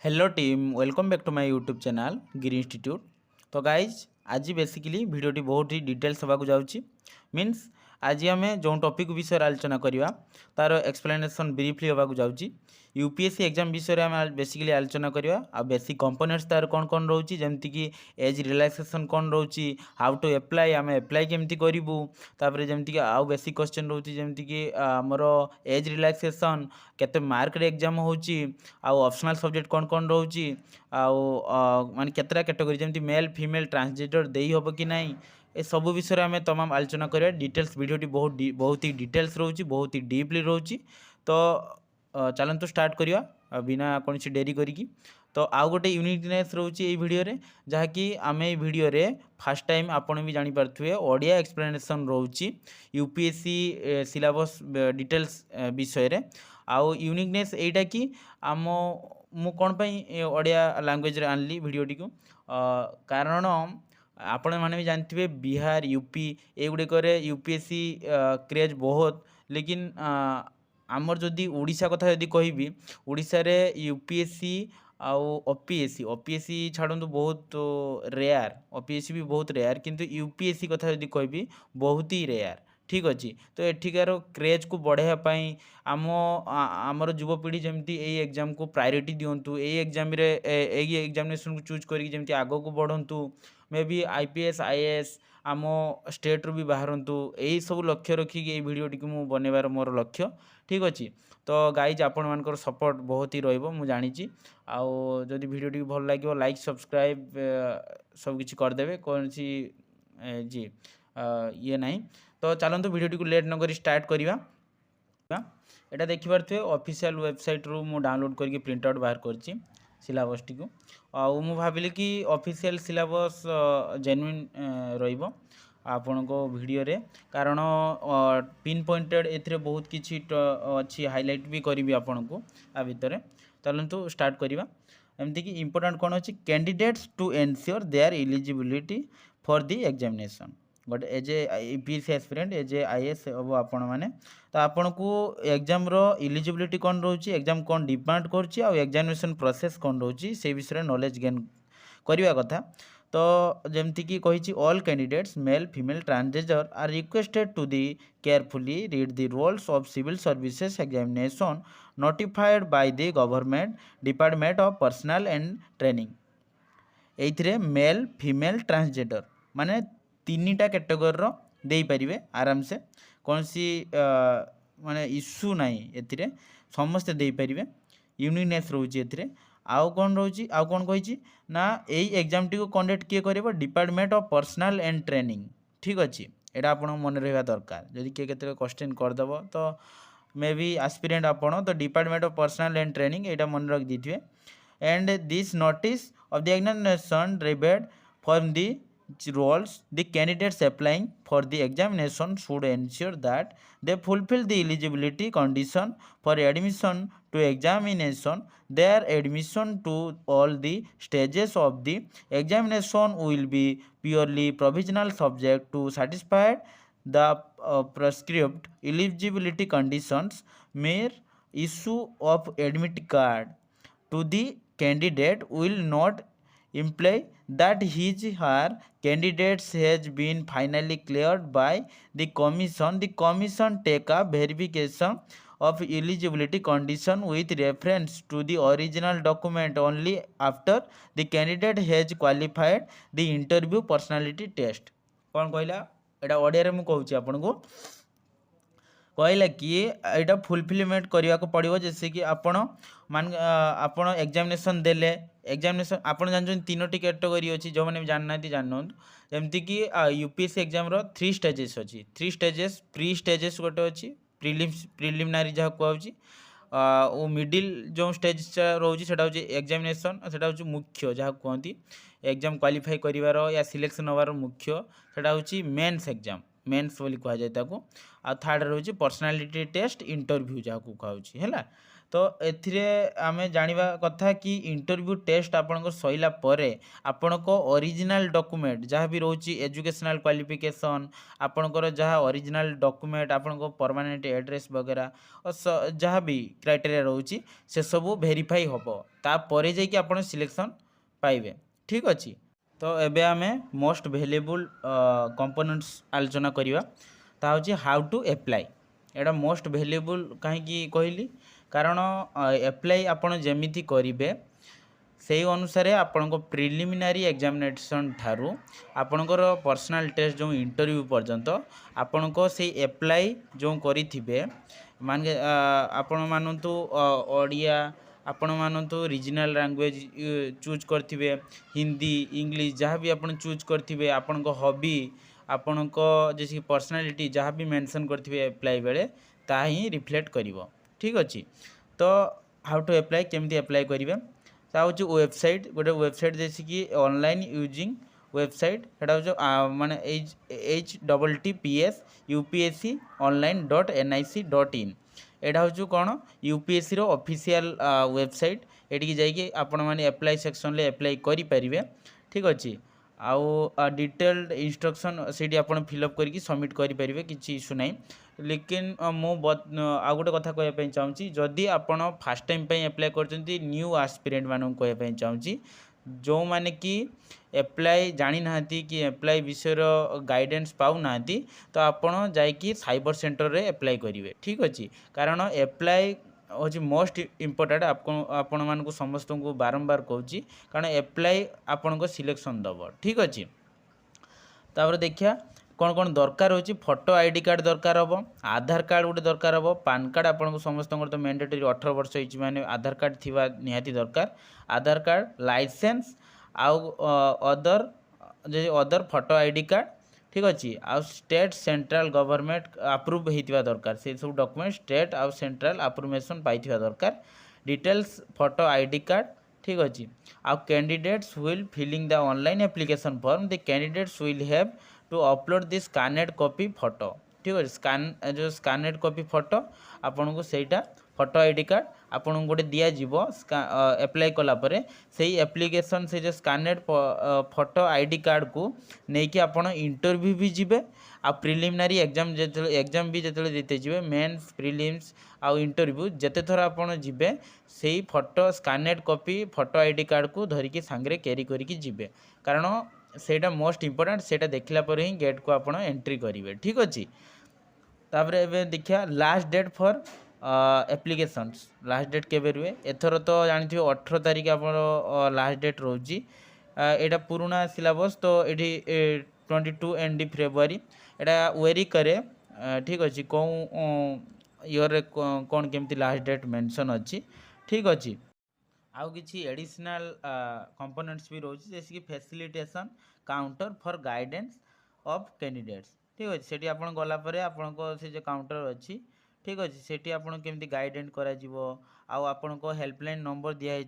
Hello team welcome back to my YouTube channel Giri institute. तो guys आज basically वीडियोटी बहुत ही डिटेल्स होगा जाऊँगी मीन्स आज आम जो टॉपिक विषय आलोचना करवा तार एक्सप्लेनेशन ब्रीफली होगा जाऊँगी। यूपीएससी एग्जाम विषय में आम बेसिकली आलोचना करवा आ बेसिक कंपोनेंट्स तार कौन कौन रोचे जमीक एज रिलैक्सेशन कौन रोचे हाउ टू एप्लाई आम एप्लाई केमती करूँ तापर जमीक आउ बेसिक क्वेश्चन रोचे जमीक आमर एज रिलैक्सेशन केते मार्क रे एग्जाम होची आउ ऑप्शनल सब्जेक्ट कौन कौन रोचे आउ माने केतरा कैटेगरी जमीक मेल फीमेल ट्रांसजेंडर देई होबो कि नहीं ए सब विषय आम तमाम आलोचना करिया। डिटेल्स वीडियोटी बहुत ही डिटेल्स रोची बहुत ही डीपली रोची। तो चलतु स्टार्ट करिया बिना कौन डेरी करिकी। तो आउ गोटे यूनिकनेस रोची ये वीडियो रे जहाँकि आम ये वीडियो रे फास्ट टाइम आपन भी जानी पारथुए ओडिया एक्सप्लेनेशन रोची यूपीएससी सिलेबस डिटेल्स विषय रे। आउ यूनिकनेस एटा कि आम मु कौन पई ओडिया लैंग्वेज रे आनली वीडियोटी को कारण आपण मैंने भी जानते बिहार यूपी एगुड़िक यूपीएससी क्रेज बहुत लेकिन आमर जदि ओडिशा कथा जदि कहबी ओडिशा रे यूपीएससी आउ ओपीएससी छाड़ू बहुत रेयर ओपीएससी भी बहुत रेयर किंतु यूपीएससी कथा जदि कहबी बहुत ही रेयर ठीक अच्छे। तो एठिकार क्रेज को बढ़ावाई आमर युवपीढ़ी जमी यही एग्जाम को प्रायोरिटी दिंतु एग्जाम एग्जामिनेशन को चूज करके आग को बढ़ंतु मे बी आईपीएस आईएएस आम स्टेट रू भी बाहरतु यही सब लक्ष्य रखिक ये भिडटी को मुझे बनइबार मोर लक्ष्य ठीक अच्छे। तो गाइज आपण मान सपोर्ट बहुत ही रही जानी आउ जदि भिडटी भल लगे लाइक सब्सक्राइब सबकि करदे कौन सी जी ये ना। तो चलतु भिडटी को लेट नक स्टार्ट करवा। यहाँ देखिपे ऑफिशियल वेबसाइट रू मु डाउनलोड करके प्रिंट आउट बाहर कर सिलेबस टी को आउ मु भाविली कि ऑफिशियल सिलेबस जेन्युइन रहिबो आपण को वीडियो रे कारण पिन पॉइंटेड एथरे बहुत किछि अच्छी हाईलाइट भी करी आपण को आ भितर। चलतु स्टार्ट करवा। एमती कि इंपोर्टेंट कौन अच्छी candidates to ensure their eligibility for the examination but as a UPSC aspirant as a IAS हम आपण मैंने तो आपन को एग्जाम रो एलिजिबिलिटी कौन रोची एग्जाम कौन डिमांड करछि आ एग्जामिनेशन प्रोसेस कौन रोची से विषय नॉलेज गेन करवा कथा। तो जमती कि कही all candidates male female transgender are requested to the carefully read the rules of civil services examination notified by the government department of personnel and training. एइथिरे मेल फीमेल ट्रांसजेंडर माने तीनटा category दे पारे आराम से कौन सी माने इश्यू नाई एथिरे समस्ते दे पारे यूनिकनेस रोची एथिरे। आउ कौन रोची आउ कौन कही ना यही एग्जाम टी को कंडक्ट किए कर department of personnel and training ठीक अच्छे। यहाँ आप मन रहा दरकार जदि किए के क्वेश्चन करदेव तो मे बी एस्पिरेंट आपण तो department of personnel and training यहाँ मन रख दीजिए। And this notice of the examination रिबेड from the roles the candidates applying for the examination should ensure that they fulfill the eligibility condition for admission to examination. Their admission to all the stages of the examination will be purely provisional subject to satisfy the prescribed eligibility conditions. Mere issue of admit card to the candidate will not imply that his her candidates has been finally cleared by the commission. The commission take a verification of eligibility condition with reference to the original document only after the candidate has qualified the interview personality test। कौन कहला एटा ओडिया रे मु कहूची आपन को कहला कि यहाँ fulfilment करने को पड़ो जैसे कि आपण मान आपण एग्जामिनेशन देले एग्जामिनेशन आप जानते तीनो कैटेगरी अच्छी जो मैंने जानना जानूँ जमती कि यूपीएससी एग्जाम रो 3 स्टेजेस अच्छी 3 स्टेजेस प्री स्टेजेस गोटे अच्छी प्रिलिमिनारी जहाँ कहुच्छी और मिडिल जो स्टेज रोचे से एग्जामिनेशन से मुख्य जहाँ कहती एग्जाम क्वालिफाई कर या सिलेक्शन होवार मुख्य से मेन्स एग्जाम मेन्स बोली कहुए आ थर्ड रोचे पर्सनालीटी टेस्ट इंटरव्यू जहाँ कहूँ है। तो एथिरे आमे जानिबा कथा कि इंटरव्यू टेस्ट आपनको सइला परे आपनको ओरिजिनल डॉक्यूमेंट जहाँ भी रोची एजुकेशनल क्वालिफिकेशन आपनकर जहाँ ओरिजिनल डॉक्यूमेंट आपनको परमानेंट एड्रेस वगैरह और जहाँ भी क्राइटेरिया रोची से सब वेरीफाई हबो तापर जाइए आप सिलेक्शन पाइबे ठीक अच्छे। तो एबे आमे मोस्ट वैल्यूएबल कंपोनेंट्स आलोचना करिवा ता होची how to apply. Etah most valuable कहीं कहली कारण अप्लाई आपण जेमिति करिवे सेही अनुसार आपण प्रिलिमिनारी एग्जामिनेशन ठारू आपणकर पर्सनल टेस्ट जो इंटरव्यू पर्यंत आपण से अप्लाई जो करिथिबे मान आपण मानतु ओडिया आपण मानतु रीजनल लैंग्वेज चूज करथिबे हिंदी इंग्लिश जहाँ भी आपण चूज करथिबे आपण हॉबी आपण जैसे पर्सनालिटी जहाँ भी मेंशन करथिबे अप्लाई बेले ता ही रिफ्लेक्ट करिवो ठीक अछि। तो हाउ टू अप्लाई केमती अप्लाई करेंगे ता हूँ वेबसाइट गोटे वेबसाइट जैसे कि ऑनलाइन यूजिंग वेबसाइट सेटा हूँ माने HTTPS UPSC online.nic.in एटा हूँ कौन यूपीएससी रो ऑफिशियल वेबसाइट एटिकी जाइए आपण मैंने अप्लाई सेक्शन ले अप्लाई करि परिबे ठीक अच्छे। आउ डिटेल्ड इंस्ट्रक्शन से आप फिलअप करके सबमिट करेंगे किसी इश्यू ना लेकिन मु आ गोटे कथा कहवाई चाहूँगी जदि आपण फास्ट टाइम अप्लाई कर न्यू आस्पिरेंट मानक कहवाई चाहूँगी जो मैंने कि अप्लाई जानी ना कि अप्लाई विषय गाइडेंस पाऊना तो आपण जाइए साइबर सेंटर रे अप्लाई करेंगे ठीक अच्छे। कारण अप्लाई हूँ मोस्ट इम्पोर्टाट आपण मानक समस्त को बारंबार कहूँ कारण अप्लाई आपण को सिलेक्शन दब ठीक अच्छे। तापर देखिया कौन कौन दरकार होची फोटो आईडी कार्ड दरकार हम आधार कार्ड गोटे दरकार हम पान कार्ड आपको समस्त तो मैंडेटरी 18 वर्ष होती माने आधार कार्ड थिबा निहाती दरकार आधार कार्ड लाइसेंस आउ other other photo ID card ठीक अच्छे। आउ स्टेट सेंट्रल गवर्नमेंट अप्रूव होता दरकार से सब डॉक्यूमेंट स्टेट आउ सेंट्रल अप्रूवेशन पाई दरकार डिटेल्स फोटो आईडी कार्ड ठीक अच्छे। आउ candidates will filling the online application form the candidates will have to upload this scanned copy photo ठीक है स्कान जो स्कानेड कॉपी फोटो आपन को सेटा फोटो आईडी कार्ड आपन गोटे दिज्व अप्लाई कलापर से एप्लिकेशन से जो स्कानेड फोटो आईडी कार्ड को लेकिन आपन इंटरव्यू भी जीवे आ प्रिलिमिनारी एग्जाम भी जो देते जी मेन्स प्रिलिम्स आउ इंटरव्यू जिते थर आपन जीवे से photo scanned copy photo ID card को धरिकी सांगे कैरी करके जीवे कारण सेटा मोस्ट इम्पोर्टेंट सेटा देखला पर ही गेट को आपन एंट्री करेंगे ठीक अच्छे। तापर एबे देखिया last date for applications last date केबे रुए एथर तो जानी 18 तारीख आप लास्ट डेट रोची एटा पुराना सिलेबस तो ये 22 एंड फेब्रुआरी एटा वेरी करे ठीक अच्छे कौन ईयर कौन केमती लास्ट डेट मेंशन अच्छी ठीक अच्छे। आउ किसी एडिशनल कंपोनेंट्स भी रोची जैसे कि facilitation counter for guidance of candidates ठीक अच्छे सेठी आपन गला परे आपन को से जो काउंटर अच्छी ठीक अच्छे सेठी आपन केमती गाइडेंस करा जीवो आउ आपन को हेल्पलाइन नंबर दिया है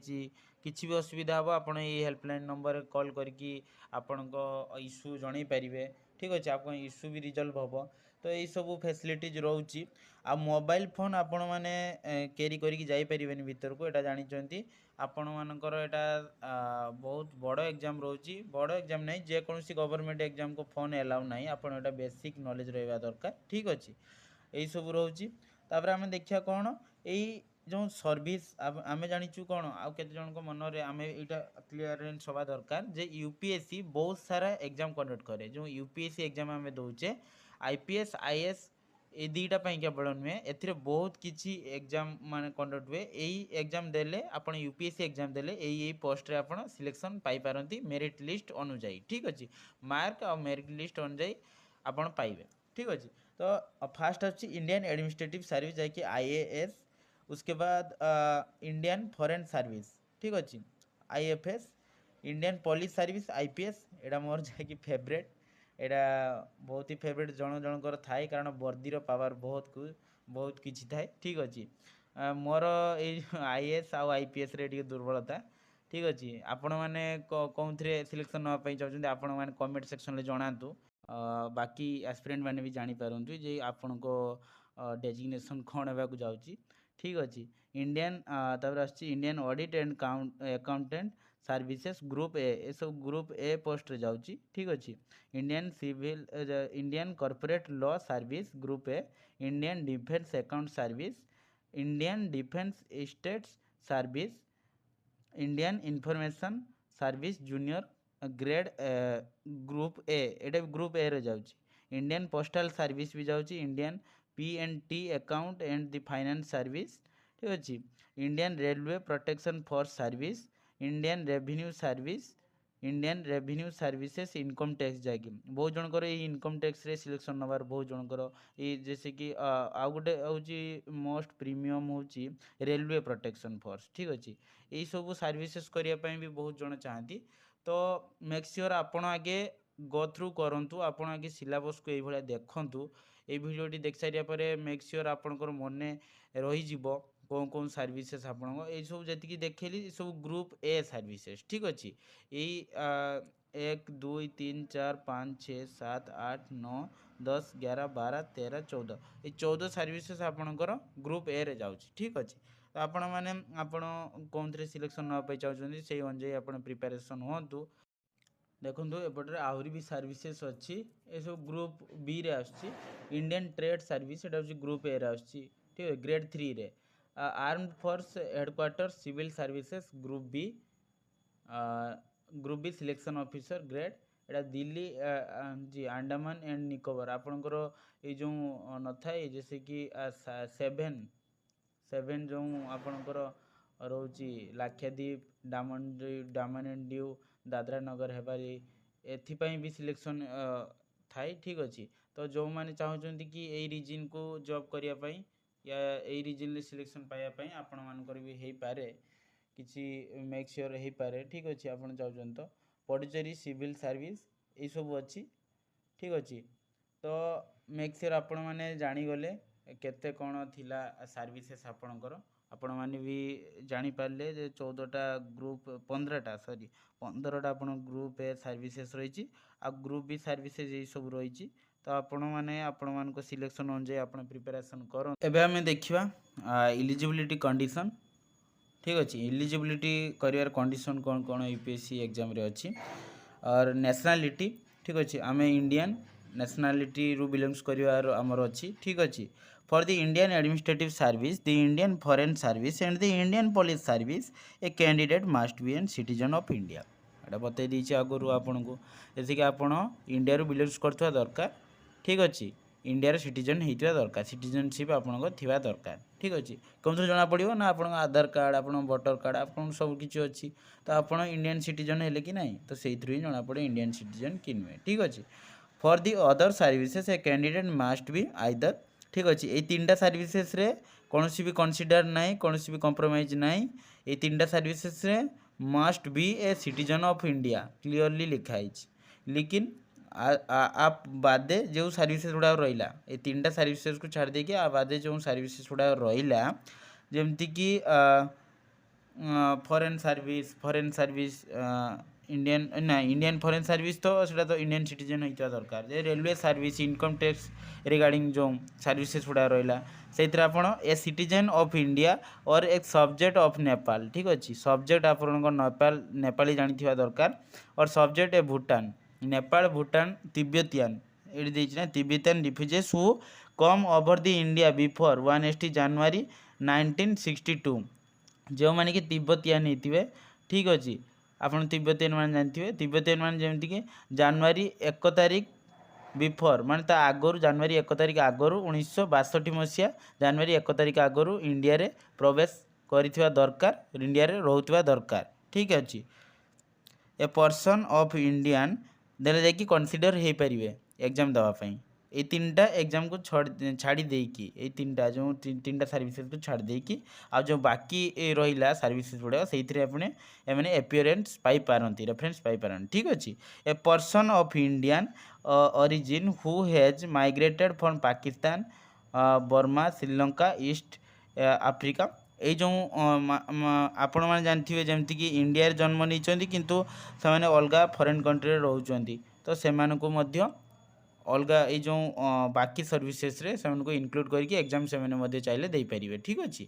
किसी भी असुविधा हो आपन ये हेल्पलाइन नंबर कॉल करके आपन को इश्यू जणई पारिबे ठीक अच्छे आपन इश्यू भी रिजल्व हम तो यही सब फैसिलिटीज रोची। आ मोबाइल फोन आपण मैंने कैरी करके जापर भीतर को यहाँ जानते आपण मानकर यहाँ बहुत बड़ एग्जाम रोची बड़ एग्जाम नहीं जेकोसी गवर्नमेंट एग्जाम को फोन एलाउ नहीं आपड़ यहाँ बेसिक नॉलेज रहा दरकार ठीक अच्छे यही सब रोची। तापर आम देखिया कौन यही जो सर्विस आम जाचु कौन आउ के जन मनरे आम यहाँ क्लीयरेन्स हवा दरकार जे यूपीएससी बहुत सारा एग्जाम कंडक्ट करे जो यूपीएससी एग्जाम आम दौचे आईपीएस आईएएस ए दुईटा केवल नुहे ए बहुत किसी एग्जाम मान कंडक्ट हुए यही एग्जाम देले आपण यूपीएससी एग्जाम देले यही पोस्ट रे आपण सिलेक्शन पाई पारंती मेरिट लिस्ट अनुजाई ठीक अच्छे मार्क और मेरिट लिस्ट अनुजाई आपण पाइबे ठीक अच्छे। तो फास्ट अच्छी इंडियन एडमिनिस्ट्रेटिव सर्विस जाकि आईएएस उसके बाद इंडियन फॉरेन सर्विस ठीक अच्छे IFS Indian police service IPS एटा मोर जाकि फेवरेट एटा बहुत ही फेवरेट जन जनकर थाए कारण वर्दीर पावर बहुत किसी थाए ठीक अच्छे। मोर आईएएस आउ आईपीएस रे टी दुर्बलता ठीक अच्छे आपण मैंने कौन थे सिलेक्शन नापी चाहते आपण मैंने कमेंट सेक्शन में जनातु बाकी एस्पिरेंट मैंने भी जानीपारती जे आपण को डेजिग्नेशन कौन होगा जाऊँगी ठीक अच्छे इंडियन तापर आसछि Indian audit and accountant services group A सब ग्रुप ए पोस्ट रे जाउछि ठीक अच्छे Indian civil Indian corporate law service group A Indian defence account service Indian defence states service Indian information service junior grade group A एटा group A रे जाउछि Indian postal service भी जाउछि Indian P&T account and the finance service ठीक अच्छे Indian railway protection force service Indian revenue service Indian revenue services income tax जाकि बहुत जनकर ये इनकम टैक्स रे सिलेक्शन नबार बहुत जनकर ये जैसे कि आउ गोटे हूँ मोस्ट प्रीमियम हूँ रेलवे प्रोटेक्शन फोर्स ठीक अच्छे यही सब सर्विसेज करने भी बहुत जन चाहती तो मेक श्योर आपण आगे गो थ्रू करूँ आपण आगे सिलेबस को ये देखूँ ये भिडियोटी देख सारे मेक श्योर आपंकर मन रही कौन कौन सर्विसेज आपण ये सब जी देखली सब ग्रुप ए सर्विसेज ठीक अच्छे यही 1 2 3 4 5 6 7 8 9 10 11 12 13 14 ये 14 सर्विसेज आपणकर ग्रुप ए रे जाऊँ ठीक अच्छे तो आपण मैंने आपण कौन थे सिलेक्शन नापी चाहते से अनुजाई आप प्रिपेरेसन हूँ देखो एपटे आहरी भी सर्विसेज अच्छी ये सब ग्रुप बी रे आसची इंडियन ट्रेड सर्विस एटा हूँ ग्रुप ए रे आसची ठीक है ग्रेड 3 रे armed force headquarter civil services group B selection officer grade एटा दिल्ली जी अंडमान एंड निकोबर आपणकर ये जो न थाए जैसे कि 7 जो आपणकर रोची लाक्षाद्वीप डामन एंड ड्यू दादरा नगर हेबारी एथिपाई भी सिलेक्शन थाए ठीक अच्छे तो जो मैंने चाहते कि यही रिजन को जॉब करने या यही रिजन सिलेक्शन पाइबापी आपण मानकर भी हो पारे किसी मेक श्योर हो पारे ठीक अच्छे आप चाहते तो पडिचेरी सिविल सर्विस ये सब अच्छी ठीक अच्छे तो मेक श्योर आपण मैंने जानीगले केते कौन थिला सर्विसेस आपणकर आपण मैंने भी जानीपारे जे 14टा ग्रुप 15टा सॉरी 15टा आप ग्रुप ए सर्विसेस रही आ ग्रुप बी सर्विसेज ये सब रही तो आपण मैंने आपण मान सिलेक्शन अनुजाई आप प्रिपेरेसन कर एबे आम देखा इलिजिबिलिटी कंडीशन ठीक अच्छे इलिजिबिलिटी कर कंडीशन कौन कौन यूपीएससी एग्जाम रे अच्छी और नेशनलिटी ठीक अच्छे आम इंडियन नेशनलिटी रू बिलोंग्स कर आमर अच्छी ठीक अच्छे for the Indian administrative service the Indian foreign service and the Indian police service a candidate must be an citizen of India एटा बतई देछि आगुरु आपन को जैसे कि आपण इंडिया रू बिलोंग्स करथवा दरकार ठीक अच्छे इंडिया सिटीजन होता दरकार सिटीजनशिप आपन थिबा दरकार ठीक अच्छे कौन जना पड़ो ना आप आधार कार्ड आप वोटर कार्ड आप सब किसी अच्छी तो आप इंडियन सिटीजन है कि नहीं तो से ही जना पड़े इंडियन सिटीजन कि नुहे ठीक अच्छे for the other services A candidate must be either ठीक अच्छे ये 3टा सर्विसेज रे कौन भी कनसीडर ना कौन भी कंप्रोमाइज ना ये 3टा services ray must be a citizen of India clearly लिखाई लेकिन आप बादे जो सर्विसेज गुड़ा रहा ये 3टा सर्विसेज को छाड़ देकी आ बादे जो सर्विसेज गुड़ा रहा जमती कि फॉरेन सर्विस इंडियन ना इंडियन फॉरेन सर्विस तो सेटा तो इंडियन सिटीजन होता दरकार railway service income tax regarding जो सर्विसेज गुड़ा रहा से ए सिटीजन ऑफ इंडिया और एक सब्जेक्ट ऑफ नेपाल ठीक अच्छे सब्जेक्ट आप नेपाली जानी दरकार और सब्जेक्ट ए भूटान नेपाल भूटान तिब्बतियान ये ना Tibetan refugees who come over the India before 1 January 1962 जो मैंने कि तिब्बतियान होते ठीक अच्छे आप तिब्बतियान मान जानते तिब्बतियान मान जमीक कि January 1 तारिख बिफोर माने ता आगुरी January 1 तारिख आगुरी 1962 मसीहा January 1 तारिख आगुरी इंडिया रे प्रवेश करिथिबा दरकार इंडिया रे रहउथिबा दरकार ठीक अच्छे ए पर्सन ऑफ इंडियन देले जाकि कनसीडर हो पारे एग्जाम देवाई ये 3टा एग्जाम को छाड़ी देकी ये 3टा जो 3टा सर्विसेज को छाड़ देकी आ जो बाकी रहा सर्विसेज गुड़ा से मैंने एपियरेंस पाई पारती रेफरेंस पाई पारती ठीक अच्छे a person of Indian origin who has migrated from Pakistan Burma Sri Lanka east Africa ये जो आपण मैंने जानते जमती कि इंडिया जन्म नहीं किंतु से अलग फॉरेन कंट्री रोचंती तो से अलग ये जो बाकी सर्विसेस रे से इनक्लूड करके एग्जाम से चाहिए दे पारे ठीक अच्छे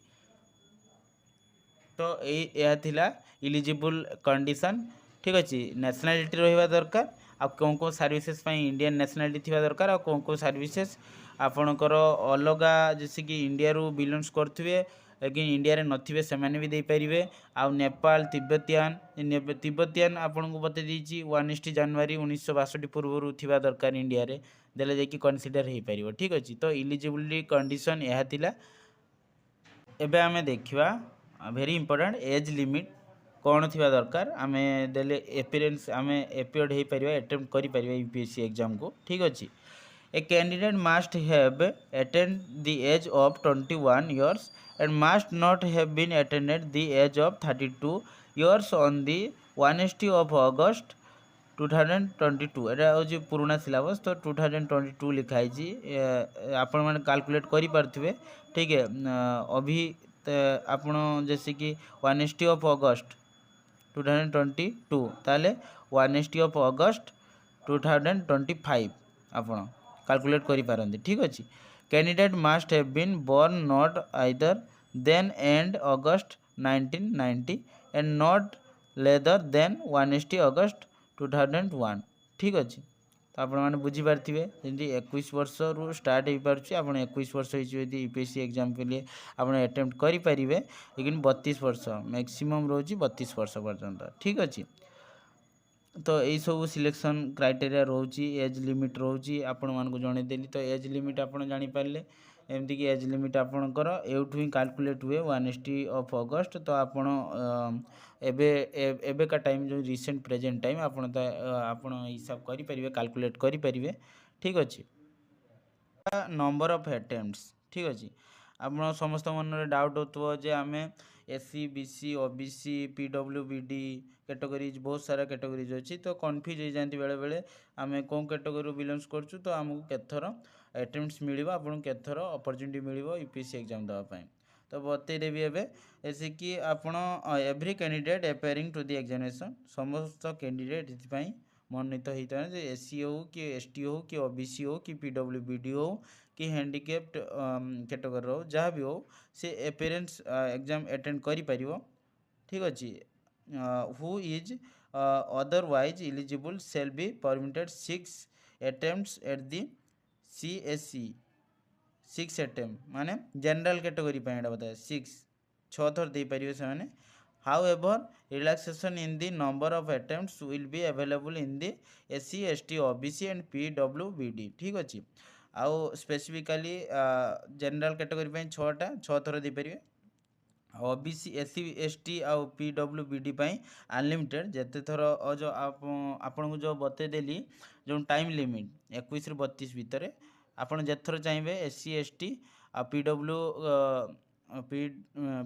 तो यह थिला इलिजिबल कंडीशन ठीक अच्छे नेशनलिटी रहा दरकार आ कौन कौन सर्विसेज इंडियन नेशनलिटी थी दरकार आ कौन कौन सर्विसेज आपणकर अलग जैसे कि इंडिया रू बिलोंग्स करुवे लेकिन इंडिया रे नथिबे सेमाने भी दे परिवे आ नेपाल तिब्बतियान आपन को बते दीची 1 जनवरी 1962 पूर्व थिबा दरकार इंडिया रे देले जे कि कंसीडर हे परिवो ठीक अछि तो इलिजिबिलिटी कंडीशन यह थिला। एबे आमे देखिबा वेरी इंपोर्टेंट एज लिमिट कौन थिबा दरकार आमे देले एपियरेंस आमे एपियर्ड हे परिबा अटेम्प्ट करि परिबा यूपीएससी एग्जाम को ठीक अछि। A candidate must have attained the age of 21 years and must not have been attained the age of 32 years on the 1st of August 2022 एटा हूँ पुराना सिलेबस तो 2022 लिखाई आपण मैंने कैलकुलेट करि पारथिबे ठीक है। अभी आपण जैसे कि 1st of August 2022 ताले 1st of August 2025 आपण कैलकुलेट करि पारंती ठीक अछि। Candidate must have been born not either then and August 1990 and not later then 1 August 2001 ठीक अछि। तो आपण माने बुझी पारथिबे जंती 21 वर्ष रु स्टार्ट हे पारछि आपण 21 वर्ष होइछि यदि यूपीएससी एग्जाम के लिए आपण अटेम्प्ट करि परिबे लेकिन 32 वर्ष मैक्सिमम रोजी 32 वर्ष पर्यंत ठीक अछि। तो यही सब सिलेक्शन क्राइटेरिया रोची एज लिमिट रोची आपण मानक जणेदेली तो एज लिमिट आपण जानि पारले एमती कि एज लिमिट आपणकर एठू ही कैलकुलेट हुए 1 of August तो आपण एबे का टाइम जो रिसेंट प्रेजेंट टाइम आपण तो आपण हिसाब करि परिबे कैलकुलेट करि परिबे ठीक अछि। नंबर ऑफ अटेम्प्ट्स ठीक अछि। आपण समस्त मन रे डाउट होतबो जे आमे SC BC OBC PWBD categories बहुत सारा कैटेगरीज अच्छी तो कन्फ्यूज हो जाती बेले बेले आम कौन कैटेगरी बिलोंग्स करछु तो आमको केथर अटेम्प्ट्स मिल आपको केथर अपॉर्चुनिटी मिल यूपीएससी एग्जाम देवाई तो बतईदेवी एवं जैसे कि आपण every candidate appearing to the examination समस्त कैंडिडेट ये मनोनीत होता है एससी हो कि एसटी हो कि ओबीसी हो कि पीडब्ल्यूबीडी हो कि हैंडिकैप्ड कैटेगरी हो जहाँ भी हो से अपेयरेंस एग्जाम अटेंड करि परिबो ठीक अच्छे। Who is otherwise eligible shall be permitted 6 attempts at the CSE 6 attempt माने जनरल कैटेगरी पे एटा बताए 6 थर दे परिबे से माने। However, relaxation in the number of attempts will be available in the SC, ST, OBC and PWBD ठीक अच्छे। आउ स्पेसिफिकली जनरल कैटेगरी पे 6 थर दे परिबे ओबीसी एससी एसटी आउ पीडब्ल्यूबीडी अनलिमिटेड जिते थर जो आपन को जो बतेदेली जो टाइम लिमिट 21 रु 32 भितर आपन जेथर चाहिए एससी एसटी आ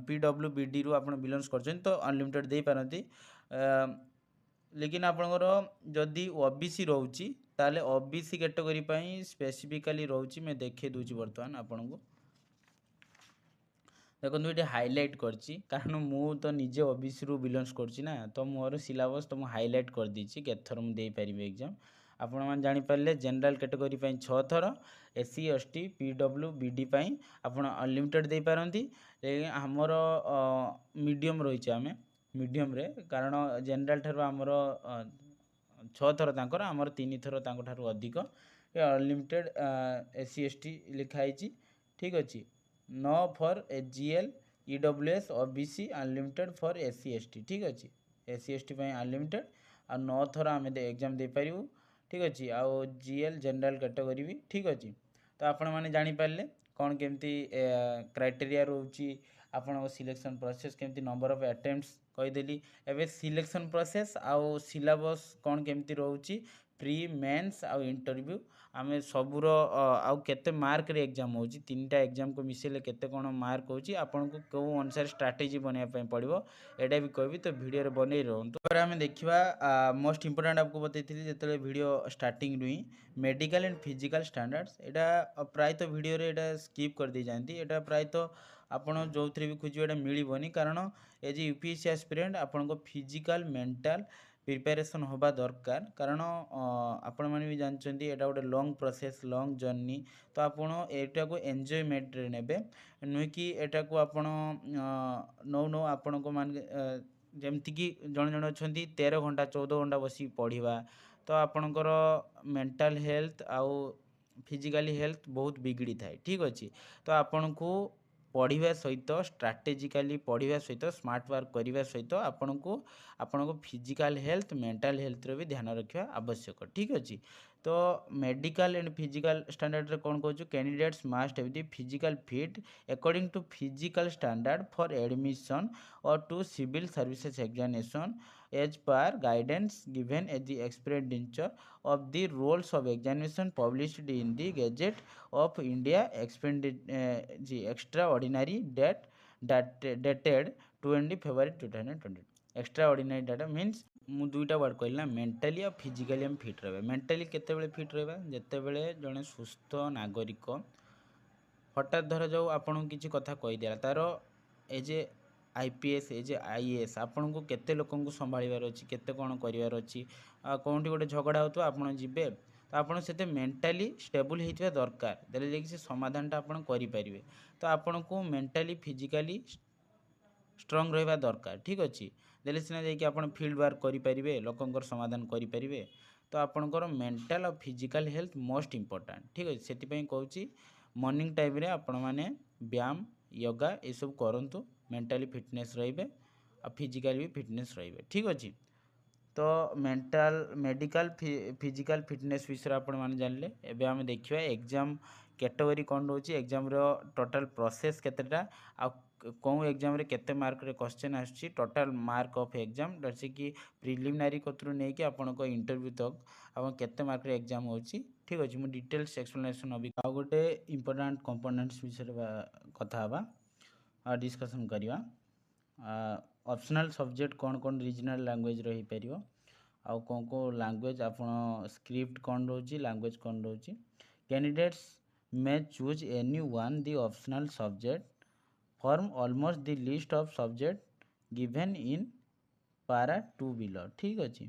पीडब्ल्यूबीडी रु आपन बिलोंग्स करछन तो अनलिमिटेड दे पारंती। लेकिन आपनकर जदि ओबीसी रोची ताले ओबीसी कैटेगरी स्पेसिफिकली रोची मैं देखे दूची वर्तमान आपन को देखो ये हाइलाइट करछि कारण मु तो निजे ओबीसी रु बिलोंग्स करछि ना तो मोर सिलेबस तो मु हाइलाइट कर दीची केथर मु दे परिबे एग्जाम आपण मान जानि पारले जनरल कैटेगरी 6 थर एससी एसटी पीडब्ल्यूबीडी आपण अनलिमिटेड दे पारंती लेकिन हमर मीडियम रहिछि आमे मीडियम रे कारण जनरल ठारो हमर 6 थर तांकर हमर 3 थर तांको ठारो अधिक अनलिमिटेड एससी एसटी लिखाई ठीक अछि। No for GL EWS OBC unlimited for SC ST ठीक अच्छे एससी एसटी अनलिमिटेड आ 9 थर आम एग्जाम दे पारू ठीक अच्छे आउ जीएल जनरल कैटेगरी भी ठीक अच्छे। तो आपण मैंने जानीपारे कौन केमती क्राइटेरिया रोची आपण सिलेक्शन प्रोसेस केमती नंबर ऑफ अटेम्प्ट्स कहीदेली एवं सिलेक्शन प्रोसेस आउ सिलेबस कौन केमती रोची प्री मेंस आउ इंटरव्यू आम सबूर आउ केते मार्क रे एग्जाम होची 3टा एग्जाम को मिसेले केते कोन मार्क होची आपन को को अनुसार स्ट्रेटजी बनिया पय पड़िबो एटा भी कहबी तो वीडियो रे बनै रहंतु। पर आम देखिबा मोस्ट इंपोर्टेंट आपको बतैथिली जेतले वीडियो स्टार्टिंग रुई मेडिकल एंड फिजिकल स्टैंडर्ड्स एटा प्राय तो वीडियो रे एटा स्किप कर दी जानती एटा प्राय तो आपण जो थ्री भी खोजिबे एटा मिलिबोनी कारण ए जे यूपीएससी एस्पिरेंट आपण को फिजिकल मेंटल प्रिपेरेसन होबा दरकार कारण आपण मैंने भी जानते एटा गोटे लॉन्ग प्रोसेस लॉन्ग जर्नी तो आपण एटा को एंजॉयमेंट रे नेबे नुहे कि एटा को आपण नौ नौ आपण को मान जमती कि जन जन अच्छा 13 घंटा 14 घंटा बसी पढ़ा तो आपणकर मेंटल हेल्थ आउ फिजिकली हेल्थ बहुत बिगड़ी थाए ठीक अच्छे तो आपण को पढ़ा सहित स्ट्राटेजिकाली पढ़ा सहित स्मार्ट वर्क करने सहित आपण को फिजिकल हेल्थ मेंटल हेल्थ रो भी ध्यान रखा आवश्यक ठीक अच्छे तो मेडिकल एंड फिजिकल स्टैंडर्ड रे कौन कहूँ candidates must have the physical fit according to physical standard for admission और to civil services examination as per guidance given at the expenditure of the rules of examination published in the Gazette of India the extraordinary dated 20 February 2020 extraordinary data means मु दुईटा word कहला mentally और physically हम fit रहा mentally केतेबेले fit रहा जितेबले जड़े सुस्थ नागरिक हठात धर जाऊ आपन किसी कथा कहीदेला तार as a IPS as IAS आपन को केते लोक संभाळिबार अछि केते कोन करिवार अछि कोनटी गोटे झगड़ा होतो आपन जिबे तो आपन सेते मेंटाली स्टेबल हेतिबा दरकार देले जे कि समाधानटा आपन करि परिबे तो आपन को मेंटाली फिजिकली स्ट्रॉंग रहिबा दरकार ठीक अछि देले सिना जे कि आपन फील्ड वर्क करि परिबे लोकंकर समाधान करि परिबे तो आपनकर मेंटल और फिजिकल हेल्थ मोस्ट इंपोर्टेंट ठीक अछि सेति पई कहूची मॉर्निंग टाइम रे आपण माने व्यायाम योगा ये सब करंतु मेंटली फिटनेस रहिबे और फिजिकली भी फिटनेस रहिबे ठीक अछि तो मेंटल मेडिकल फिजिकल फिटनेस विषय आपण माने जानले एबे हम देखिबा एग्जाम कैटेगरी कौन रोची एग्जाम रो टोटल प्रोसेस केतेटा आ कौन एग्जाम रे केते मार्क रे क्वेश्चन आछि टोटल मार्क ऑफ एग्जाम जैसे कि प्रिलिमिनरी कतरु नै कि आपण को इंटरव्यू तक आपण केते मार्क रे एग्जाम होची ठीक अछि मु डिटेल्स एक्सप्लेनेशन अभी आ गोटे इंपोर्टेंट कंपोनेंट्स विषय कथा हबा आ डिस्कशन करिवा ऑप्शनल सब्जेक्ट कौन रीजनल लैंग्वेज रही परियो आउ कौन लैंग्वेज आपण स्क्रिप्ट कौन रोची लैंग्वेज कौन रोची candidates may choose any one the optional subject form almost the list of subject given in para 2 below ठीक अच्छे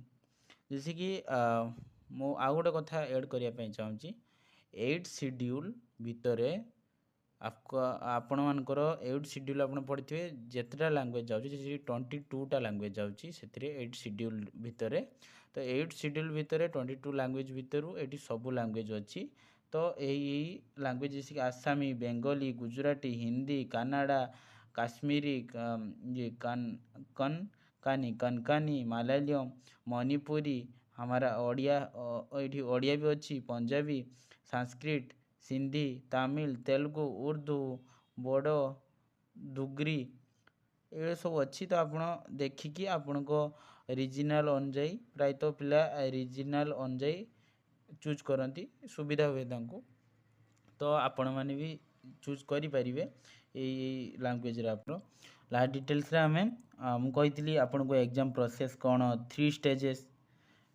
जैसे कि मु आ गोटे कथा ऐड करिया पई चाहूची 8 शेड्यूल भितरे आपण मानकर 8 शेड्यूल आपण पढ़िथिबे जेतरा लैंग्वेज जाउची जैसे 22 टा लैंग्वेज जाउची सेतरे 8 शेड्यूल भितरे तो 8 शेड्यूल भितरे 22 लैंग्वेज भितरु एटी सब लैंग्वेज अछि तो यही लैंग्वेज जैसे कि आसामी बेंगली गुजराती हिंदी कन्नड़ा काश्मीरी ये कनकानी मलयालम मणिपुरी हमारा ओडिया ये ओडिया भी अच्छी पंजाबी संस्कृत सिंधी तमिल तेलुगु उर्दू बोडो डुगरी ये सब अच्छी तो आप देखिकी आपण को रीजनल अनुजाई प्राय तो पिला रीजनल अनुजाई चूज करती सुविधा हुए तो आपण मैंने भी चूज करें यही लैंग्वेज लास्ट डिटेल्स आम मुझी आपन को एग्जाम प्रोसेस कौन 3 stages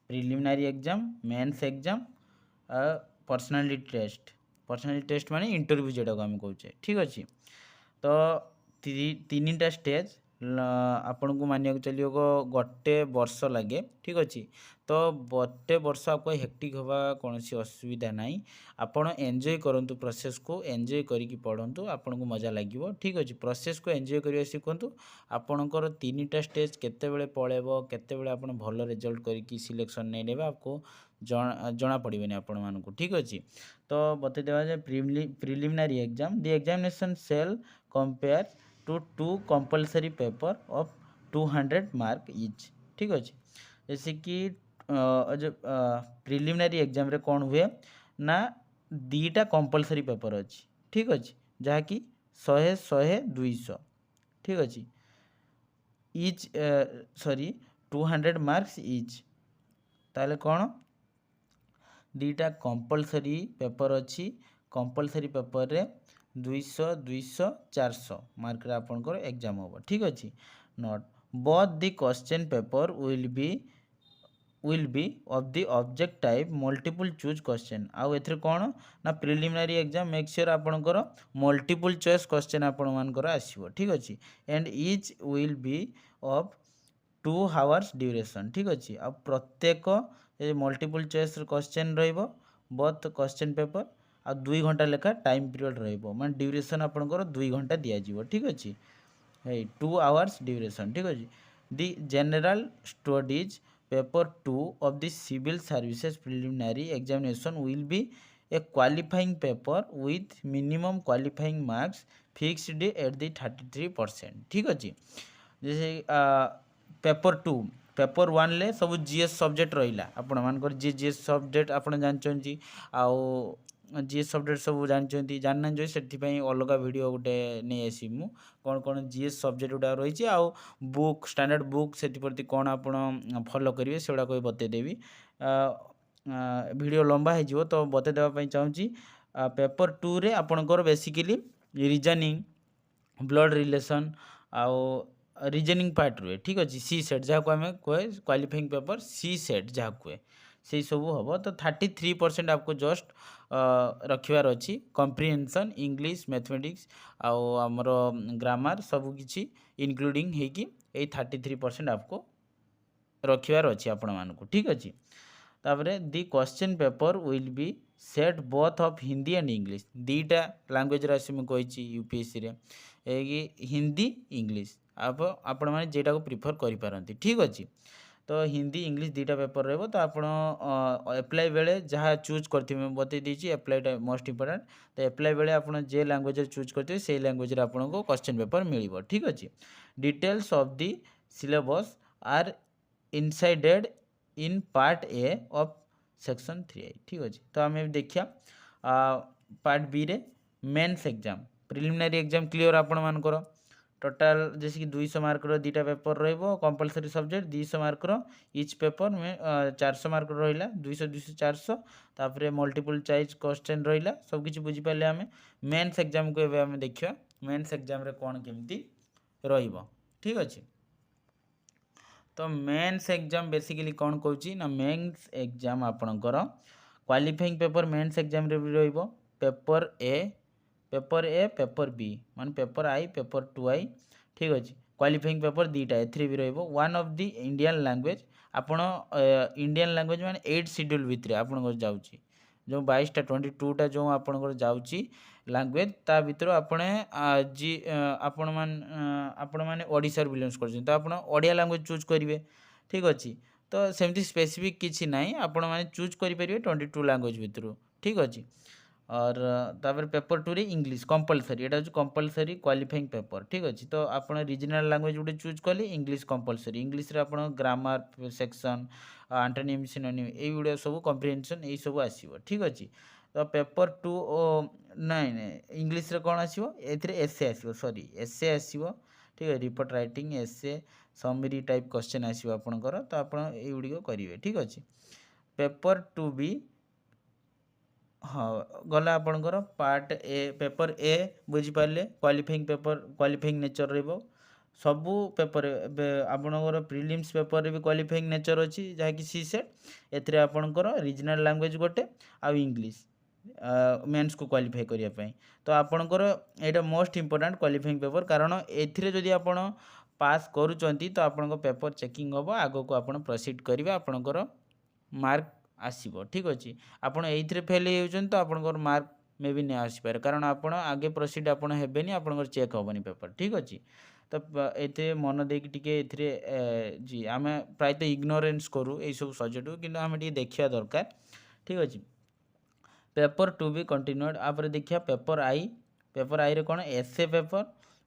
preliminary exam mains exam personality test माने इंटरव्यू जेटा को आम कहे ठीक अच्छे तो 3टा स्टेज आपन को मानिया चलिए गोटे वर्ष लगे ठीक अच्छे तो गोटे वर्ष आपको हेक्टिक हवा कौन असुविधा नहीं आपण एंजॉय करंतु प्रोसेस को एंजॉय करिकी पढ़ंतु आपन को मजा लागिवो ठीक अच्छे प्रोसेस को एंजॉय करिया शिखंतु आपणकर 3टा स्टेज केतेबेले पळेबो केतेबेले आपण भल रिजल्ट करिकी सिलेक्शन नै लेबा आपको जना पड़िबेनी आपण मानकु ठीक अच्छे तो बते देवा जे preliminary exam the examination shall compare to 2 compulsory paper of 200 mark each ठीक अच्छे जैसे कि प्रिलिमिनरी एग्जाम रे कौन हुए ना 2टा कंपलसरी पेपर अच्छी ठीक अच्छे जहाँकि 100 200 ठीक अच्छे ईच 200 मार्क्स ईच ताले कौन 2टा कंपलसरी पेपर अच्छी कंपलसरी पेपर रे 200 200 400 मार्क रे आपनकर एग्जाम होबो ठीक अच्छे note both the question paper will B of the object type multiple choose question आउ एथरे कौन ना प्रिलिमिनरी एग्जाम मेक श्योर आपनकर मल्टीपल चॉइस क्वेश्चन आपण मानकर आसीबो ठीक अच्छे and each will be of 2 hours duration ठीक अच्छे आ प्रत्येक मल्टीपल चॉइस क्वेश्चन रहिबो बोथ क्वेश्चन पेपर आ 2 घंटा लेखा टाइम पीरियड रहिबो माने ड्यूरेशन आपनकर 2 घंटा दिया जीवो ठीक अच्छे 2 hours duration ठीक अच्छे the general studies paper 2 of the civil services preliminary examination will be a qualifying paper with minimum qualifying marks fixed at the 33% ठीक अच्छे जैसे पेपर 2 पेपर 1 ले सब जीएस सब्जेक्ट रहिला आपण मानकर जीएस सब्जेक्ट आपण जानचंती आउ जीएस सब्जेक्ट सब जानचंती जानना जो सेति अलग वीडियो गोटे नहीं आसी मु कौन कौन जीएस सब्जेक्ट गुटा रही आउ बुक स्टैंडर्ड बुक से प्रति कौन आप फॉलो करेंगे से गुड़ा बतईदेवी वीडियो लंबा हो तो बतईदेवाई चाहूँगी पेपर 2 रे आपणकर बेसिकली रीजनिंग ब्लड रिलेशन आउ रीजनिंग पार्ट रुए ठीक अच्छे सी सेट जहाँ को आम कहे क्वालिफाइंग पेपर सी सेट जहाँ कहे से सब हम तो 33% आपको जस्ट रखिबार अच्छी कम्प्रिहेंशन इंग्लिश मैथमेटिक्स आउ आमर ग्रामर सबकि इनक्लूडिंग होगी 33% आपको रखिबार अच्छी आपण मानक ठीक अच्छे तापर the question paper will be set both of Hindi and English दीटा लैंग्वेज राशि मुझे कही यूपीएससी रे हिंदी इंग्लिश आपण मैंने जेटा को प्रिफर करें ठीक अच्छे तो हिंदी इंग्लिश दीटा पेपर रही तो आप एप्लाई बेले जहाँ चूज करते बतई देती एप्लाई मोस्ट इंपोर्टेंट तो एप्लाई बेले आप जे लैंग्वेज चूज करते से लैंग्वेज आपको क्वेश्चन पेपर मिल ठीक अच्छे details of the syllabus are इनसाइडेड in part A of section 3 ठीक अच्छे तो आम देखिया पार्ट बी रे mains exam preliminary exam clear आपण मानकर टोटाल जैसे कि 200 मार्क रो दीटा पेपर रहिबो कंपलसरी सब्जेक्ट 200 मार्क रो इच पेपर में 400 मार्क रहिला 200 200 400 तापर मल्टीपल चॉइस क्वेश्चन रहिला सब किछि बुझी पाले हमें मेंस एग्जाम को एबे हमें देखिया मेंस एग्जाम रे कोन केमती रहिबो ठीक अछि तो मेंस एग्जाम बेसिकली कौन कहूँ ना मेंस एग्जाम आपणकर क्वालिफाइंग पेपर मेंस एग्जाम रे भी रहिबो पेपर ए पेपर बी मान पेपर आई पेपर 2 आई ठीक अच्छे क्वालिफाइंग पेपर दीटा ए भी रहिबो one of the Indian language आपण इंडियन लैंग्वेज माने 8 शेड्यूल भितर आपन जाउची जो 22टा 22टा जो आपन जाउची लैंग्वेज ता भितर आपने जी आपण माने ओडिशा बिलोंग्स करछन तो आपण ओडिया लैंग्वेज चूज करिवे ठीक अच्छे तो सेमती स्पेसिफिक किछि नाही आपण माने चूज करि परिवे 22 लैंग्वेज भितर ठीक अच्छे और तापर पेपर 2 रे इंग्लिश कंपलसरी एटा जो कंपलसरी क्वालिफाइंग पेपर ठीक अच्छे तो आपण रीजनल लैंग्वेज गुटे चूज कले इंग्लिश कंपलसरी इंग्लिश रे आपण ग्रामर सेक्शन एंटोनिम सिनोनिम ए वीडियो सब कम्प्रिहेंशन ए सब आसीबो ठीक अच्छे तो पेपर 2 नहीं इंग्लिश रे कोन आसीबो एथरे एसे आसीबो सॉरी एसे आसीबो ठीक है रिपोर्ट राइटिंग एसे समरी टाइप क्वेश्चन आसीबो आपनकर तो आपण ए वीडियो करिवे ठीक अच्छे पेपर 2 बी हाँ गला आपणकर पार्ट ए पेपर ए बुझीपारे क्वालिफाइंग पेपर क्वालिफाइंग नेचर रहिबो सबू पेपर आपणकर प्रिलिम्स पेपर रे भी क्वालिफाइंग नेचर अच्छी जहाँकि सी सेट एथरे आपणकर रीजनल लैंग्वेज गोटे आ इंग्लिश मेन्स को क्वालिफाई करने तो आपणकर एटा मोस्ट इंपोर्टेंट क्वालिफाइंग पेपर कारण एथिरे जदि आपण पास करूचंती तो आपणकर पेपर चेकिंग हम आगो को आपण प्रोसीड करिवे आपणकर मार्क आसीबो ठीक अच्छे आपड़ ये फेल होती तो आपंकर मार्क मे भी नहीं आसपारे कारण आप आगे प्रोसीड आप हेबेनी आपंकर चेक हेनी पेपर ठीक अच्छे तो ये मन देके जी आम प्रायतः इग्नोरेन्स करूँ यही सब सब्जेक्ट कि आम देखा दरकार ठीक अच्छे पेपर 2 भी कंटिन्यूड आप देखिए पेपर आई रे कौन एसए पेपर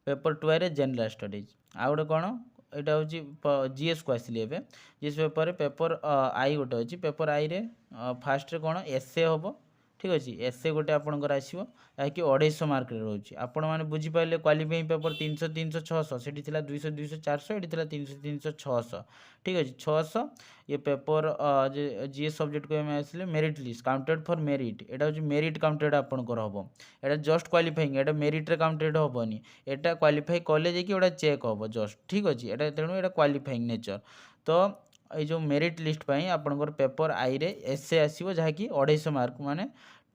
पेपर 2 रे जनरल स्टडीज आ गए कौन यहाँ हूँ जीएस को आसिली एवं जीएस पेपर पेपर आई गोटे अच्छी पेपर आई रे फास्ट रे कौन एसए हम ठीक अच्छे एसए गोटे आपंकर आसो जहाँकि 250 मार्क रोचे आपण मैंने बुझीपारे क्वालिफाइंग पेपर 300 300 600 से 200 200 400 ये 300 300 600 ठीक अच्छे 600 ये पेपर जीएस सब्जेक्ट को हमें आसिले merit list counted for merit यहाँ हूँ मेरिट काउंटेड आपंकर हम यहाँ जस्ट क्वालिफाइंग यहाँ मेरिट रे काउंटेड हेनी यहाँ क्वालिफाई कले जाए चेक हम जस्ट ठीक अच्छे यहाँ तेणु यहाँ क्वालिफाइंग नेचर तो ये जो मेरिट लिस्ट आपंकर पेपर आई रे एसए आसो जहाँकि 250 मार्क माने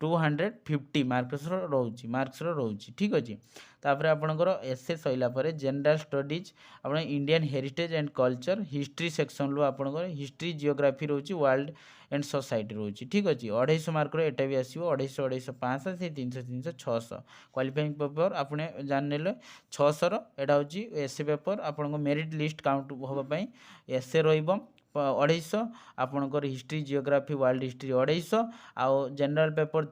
250 ମାର୍କସର ରହୁଛି ଠିକ୍ ଅଛି। ତାପରେ ଆପଣଙ୍କର ଏସେ ସରିଲା ପରେ ଜେନେରାଲ ଷ୍ଟଡିଜ୍ ଆପଣ Indian heritage and culture history ସେକ୍ସନରୁ ଆପଣଙ୍କର ହିଷ୍ଟ୍ରି ଜିଓଗ୍ରାଫି ରହୁଛି ୱାର୍ଲଡ एंड सोसाइटी रोचे ठीक अच्छे 250 मार्क एटा भी आसो 250 500 से 300 300 600 क्वालिफाइंग पेपर आपने जान 600 एटा हूँ एसे पेपर आपन मेरिट लिस्ट काउंट होगापाई एसे रही 250 आपणकर हिस्ट्री जियोग्राफी वर्ल्ड हिस्ट्री 250 आउ जनरल पेपर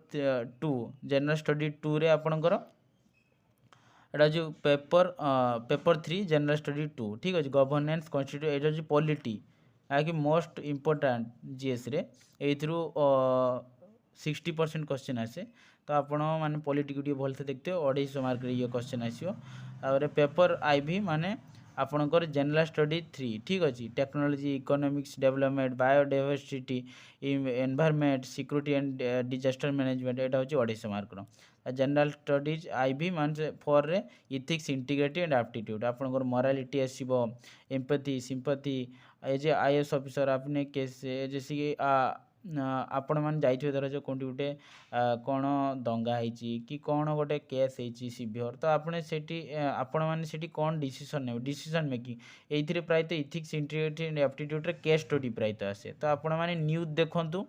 2 जनरल स्टडी 2 रे आपणकर एटा जो पेपर 3 जनरल स्टडी 2 ठीक अच्छे गवर्नेंस कॉन्स्टिट्यूशन एटा जो पॉलिटी कि मोस्ट इम्पोर्टाट जीएस रे एथरू 60% क्वेश्चन आसे तो आपण माने पॉलिटी को भलसे देखते 250 मार्क ये क्वेश्चन आसियो और पेपर आईवी माने आपणकर जनरल स्टडी 3 ठीक अच्छे technology economics development biodiversity environment security and disaster management एटा हूँ 250 मार्क जनरल स्टडीज आईवी मान 4 रे इथिक्स इंटीग्रिटी एंड एप्टीट्यूड आपणकर मोरालिटी आसीबो empathy sympathy as a IAS officer आपने केस जैसे कि आपण मैंने जाइए धर जो कौटी गोटे कौन दंगा होती कि कौन गोटे केस होती सीवियर तो आपने आपण मैंने कौन डिसीजन ने डिसीजन मेकिंग ये प्रायतः इथिक्स इंटीग्रिटी एंड एप्टीट्यूड रे केस स्टडी प्रायतः आसे तो आपण मैंने न्यूज देखु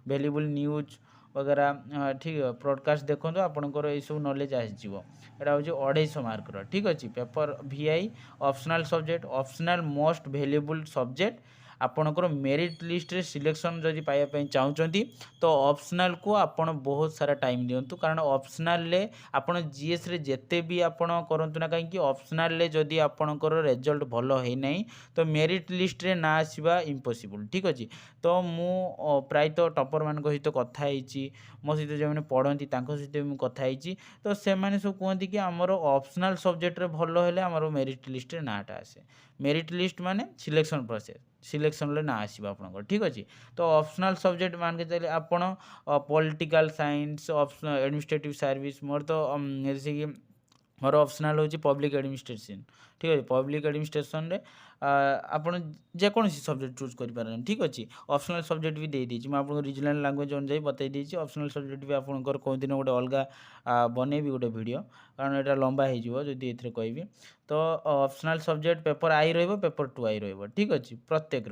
वैल्यूबल न्यूज वगैरह ठीक है ब्रॉडकास्ट देखो आपंकर ये सब नॉलेज आसो एटा हूँ 250 मार्क ठीक अच्छे paper VI optional subject optional most valuable subject आपणकर मेरिट लिस्ट रे सिलेक्शन जदि पाइबापी चाहते तो ऑप्शनल को आपण बहुत सारा टाइम दिंतु कारण ऑप्शनल ले आपण जीएस रे जेते भी आपण करंतु ना कहीं ऑप्शनल ले जदि आपणकर रिजल्ट भल है नहीं तो मेरिट लिस्ट रे ना आसीबा इम्पॉसिबल ठीक अच्छे तो मु प्रायतः टॉपर मान सहित कथा मो सहित जो मैंने पढ़ती सहित मुझे कथा तो से सब कहते कि आमर ऑप्शनल सब्जेक्ट रे भल है आमर मेरिट लिस्ट रे नाटा आसे मेरिट लिस्ट माने सिलेक्शन प्रोसेस सिलेक्शन ले ना आसो आप ठीक अच्छे तो ऑप्शनल सब्जेक्ट मान के चलिए आपण पॉलिटिकल साइंस एडमिनिस्ट्रेटिव सर्विस मोर तो जैसे कि मोर ऑप्शनल हूँ पब्लिक एडमिनिस्ट्रेशन ठीक है पब्लिक एडमिनिस्ट्रेशन रे आपण जेकोसी सब्जेक्ट चूज करें ठीक अच्छे ऑप्शनल सब्जेक्ट भी दे दीजिए आपको रीजनल लैंग्वेज अनुसार बताई देती ऑप्शनल सब्जेक्ट भी आपंकर कौन दिन गोटे अलग बनैबी गोटे वीडियो कारण यहाँ लंबा हो जदि ये कहबी तो ऑप्शनल सब्जेक्ट पेपर आई पेपर 2 आई ठीक अच्छे प्रत्येक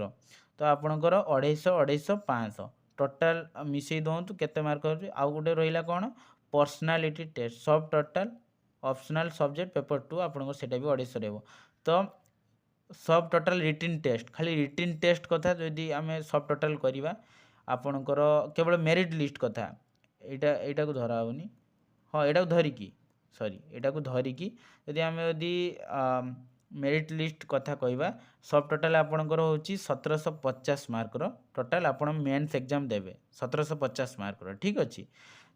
तो आपणकर 250 250 500 टोटाल मिसई दिंतु केते मार्क आउ गोटे रहा कौन पर्सनालिटी टेस्ट सब टोटाल ऑप्शनल सब्जेक्ट पेपर 2 आपंकर से भी 250 रहा तो सब टोटाल रिटिन टेस्ट खाली रिटिन टेस्ट कथा जदि आम सब टोटाल करवा आपणकर केवल मेरिट लिस्ट कथा यहाँ को धरा होनी हाँ यहाँ को धरिकी सॉरी यहाँ को धरिकी यदि आम यदि मेरिट लिस्ट कथा कहवा सब टोटाल आपणकर हूँ 1750 मार्क टोटाल आप मेन्स एग्जाम देवे 1750 मार्क ठीक अच्छे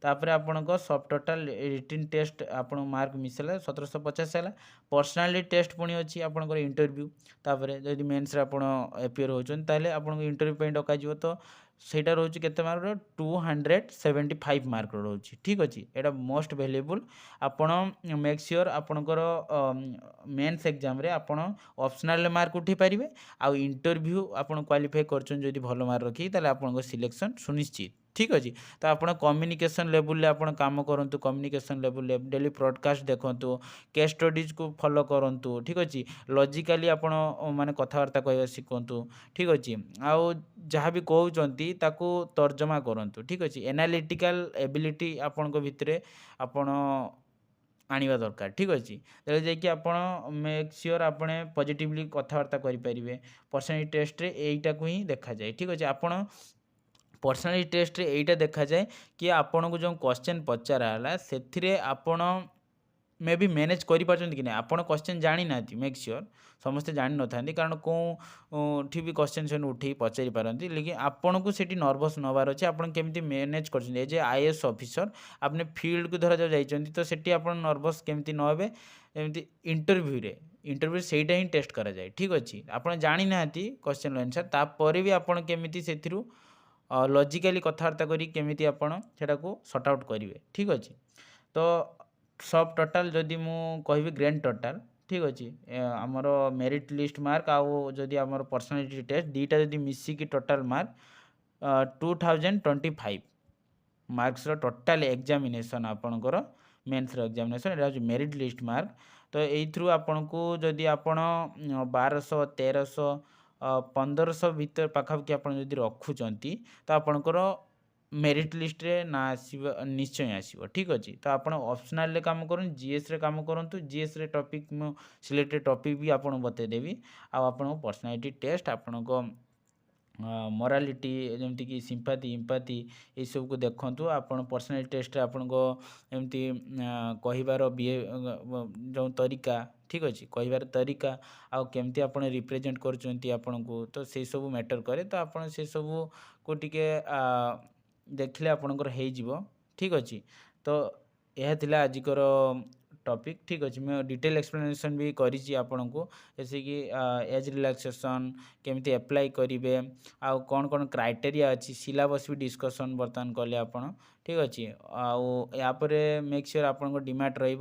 तापर आपणक सब टोटाल रिटिन टेस्ट आपण मार्क मिसला 1750 है पर्सनालिटी टेस्ट पुणी अच्छी आपणकर इंटरव्यू तापर जदि मेन्स आप एपियर होते आपको इंटरव्यू डक तो सेटा रोचे केते मार्क 275 मार्क रोचे ठीक अच्छे यहाँ मोस्ट वैल्यूबल आपण मेक श्योर आपणकर मेन्स एग्जाम रे आपण ऑप्शनल मार्क उठे पारे आउ इंटरव्यू आपन क्वालिफाई कर भल मार्क रखी आपन सिलेक्शन सुनिश्चित ठीक अच्छे तो आप कम्युनिकेशन लेवल ले आपण काम करूँ कम्युनिकेशन लेवल डेली ब्रॉडकास्ट देखूँ केस स्टडीज को फॉलो करूँ ठीक अच्छे लॉजिकली आपण माने कथबार्ता कहवा शिखु ठीक अच्छे आउ जहाँ भी कहते ताकू तर्जमा करूँ ठीक अच्छे एनालिटिकल एबिलिटी आपण भितर आपण आनिबा दरकार ठीक अच्छे तेज जाकि आपण मेक श्योर आपने पॉजिटिवली कथबार्ता करें पर्सनालिटी टेस्ट रे एटा को ही देखा जाए ठीक अच्छे आपण पर्सनालिटी टेस्ट रे एटा देखा जाए कि आपन को जो क्वेश्चन पचारा से आपण मे भी मैनेज कर कि नहीं आपन क्वेश्चन जानी ना मेक श्योर समस्ते जानी न था कारण कौटी भी क्वेश्चन से उठे पचारि पारती लेकिन आपन को सेठी नर्वस नबार अच्छे आप केमी मैनेज कर एज ए आईएएस ऑफिसर आपने फील्ड को धरा जाइए तो सेठी आप नर्वस केमती नहे एमती इंटरव्यू सेटा ही टेस्ट करा जाए ठीक अच्छे आप जानी ना क्वेश्चन आंसर तापर भी आपड़ केमी से लॉजिकली कथबार्ता करी केमिति आपण सेटा को सॉर्ट आउट करेंगे ठीक अच्छे तो सब टोटाल जदि मु कहबी ग्रैंड टोटाल ठीक अच्छे आमर मेरिट लिस्ट मार्क आउ जदि आमर पर्सनालिटी टेस्ट दीटा जदि मिसिकी total mark 2025 marks total examination आपणकर मेन्स एग्जामिनेशन एटा हूँ मेरिट लिस्ट मार्क। तो यू आपन को जदि आपण 1200 1300 1500 भीतर पाखापाखि आप रखुंट तो आपणकर मेरिट लिस्ट रे ना आसीबो निश्चय आसीबो ठीक अछि। तो आपण ऑप्शनल रे काम करन जीएस रे काम करंतु जीएस रे टॉपिक मो सिलेक्टेड टॉपिक भी आपण बते देबी आ आपण पर्सनालिटी टेस्ट आपण को मोरालिटी जमती कि सिंपाथी इम्पाथी ये सब को देखंतु आपण पर्सनालिटी टेस्ट आपण को एमती कहिबार जो तरीका ठीक अछि कहिबार तरीका आ केमती आपण रिप्रेजेंट करचंती आपण को तो से सब मैटर करे। तो आपण से सब को टिके देखले आपणकर हो ଯିବ ठीक अच्छे। तो यह थिला आजिकर टॉपिक ठीक अच्छे मैं डिटेल एक्सप्लेनेशन भी करी आपन को जैसे कि एज रिलैक्सेशन केमती अप्लाई करेंगे आउ कौन कौन क्राइटेरिया अच्छी सिलेबस भी डिस्कसन बर्तमान कले आपन ठीक अच्छे। आपर मेक श्योर आपन डिमांड रही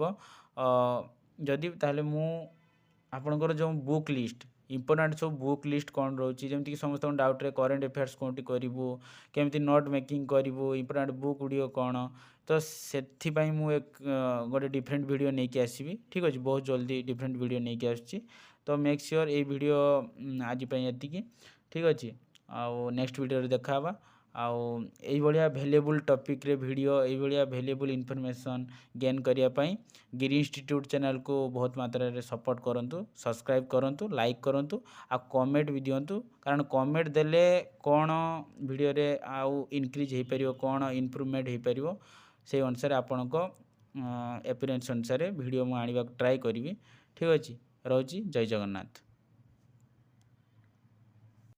ताले मु आपनकर जो बुक लिस्ट इंपोर्टेंट सब बुक लिस्ट कौन रोची जमती समस्त डाउट रे करेंट अफेयर्स कौन करूँ केमती नोट मेकिंग करूँ इंपोर्टेंट बुक गुड़िक कौन तो से एक गोटे डिफरेंट वीडियो नहीं कि आसबि ठीक अच्छे बहुत जल्दी डिफरेंट वीडियो नहीं कि आसुची। तो मेक श्योर ये वीडियो आज ये ठीक अच्छे आउ नेक्स्ट वीडियो देखा आउ ये भैल्यूएबल टॉपिक रे वीडियो ये भैल्यूएबल इनफॉरमेशन गेन करने गिरी इंस्टीट्यूट चैनल को बहुत मात्रा रे सपोर्ट करंतु सब्सक्राइब करंतु लाइक करंतु आ कमेंट भी दियंतु कारण कमेंट देले कौन वीडियो रे आउ इनक्रीज हो पारिबो कौन इम्प्रूवमेंट हो पारिबो से अनुसार आपण को अपीयरेंस अनुसार वीडियो मु आनिबा ट्राई करी ठीक अच्छे। रोची जय जगन्नाथ।